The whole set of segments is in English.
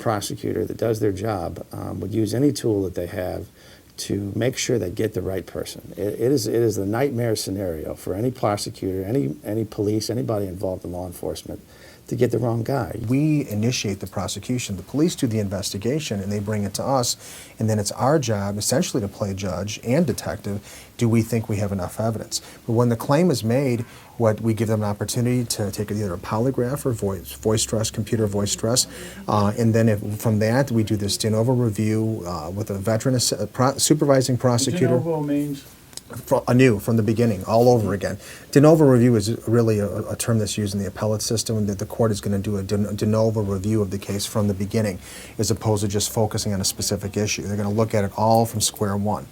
prosecutor that does their job would use any tool that they have to make sure they get the right person. It is a nightmare scenario for any prosecutor, any police, anybody involved in law enforcement to get the wrong guy. We initiate the prosecution. The police do the investigation and they bring it to us, and then it's our job essentially to play judge and detective. Do we think we have enough evidence? But when the claim is made, we give them an opportunity to take either a polygraph or voice stress, computer voice stress, and then from that we do this de novo review with a veteran supervising prosecutor. De novo means? Anew, from the beginning, all over again. De novo review is really a term that's used in the appellate system, and that the court is going to do a de novo review of the case from the beginning, as opposed to just focusing on a specific issue. They're going to look at it all from square one.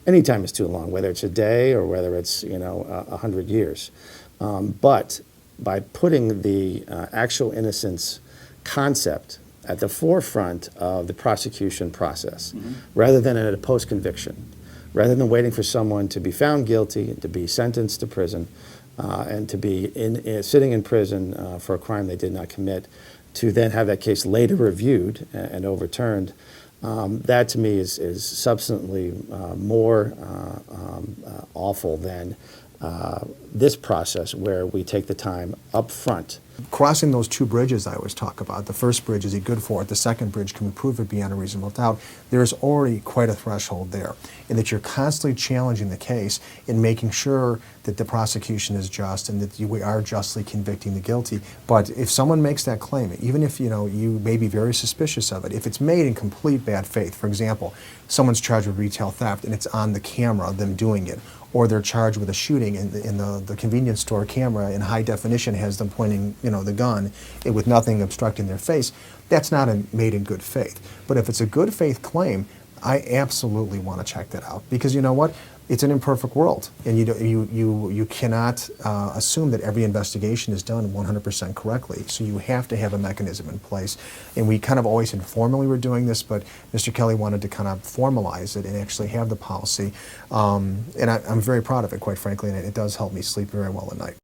Any time is too long, whether it's a day or whether it's 100 years. But by putting the actual innocence concept at the forefront of the prosecution process, rather than at a post-conviction, rather than waiting for someone to be found guilty, to be sentenced to prison, and to be sitting in prison for a crime they did not commit, to then have that case later reviewed and overturned, that to me is substantially more awful than this process where we take the time up front. Crossing those two bridges I always talk about, the first bridge, is he good for it? The second bridge, can we prove it beyond a reasonable doubt? There's already quite a threshold there, and that you're constantly challenging the case and making sure that the prosecution is just and that we are justly convicting the guilty. But if someone makes that claim, even if you may be very suspicious of it, if it's made in complete bad faith, for example, someone's charged with retail theft and it's on the camera, them doing it, or they're charged with a shooting and the convenience store camera in high definition has them pointing the gun with nothing obstructing their face, that's not made in good faith. But if it's a good faith claim, I absolutely want to check that out, because you know what? It's an imperfect world, and you cannot assume that every investigation is done 100% correctly. So you have to have a mechanism in place. And we kind of always informally were doing this, but Mr. Kelly wanted to kind of formalize it and actually have the policy. And I'm very proud of it, quite frankly, and it does help me sleep very well at night.